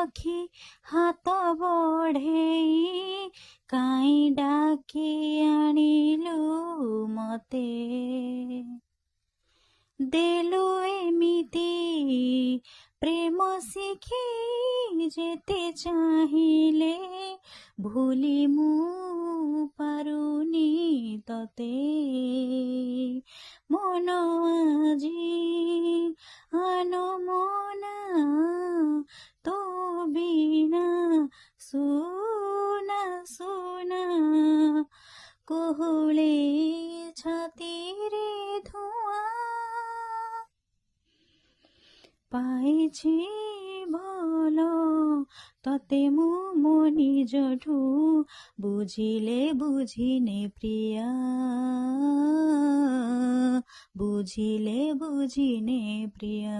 अखि हात बढेई काई डाकी आनिलु मते देलु एमिति प्रेम शिखी जेते चाहिले भूली मु पारुनी तते मन आजी आनमना तो बिना सुना सुना कोहुले छातीरे धुआ पाइछि भल तते मु मो निजठु बुझिले बुझिने प्रिया बुझिले बुझिने प्रिया।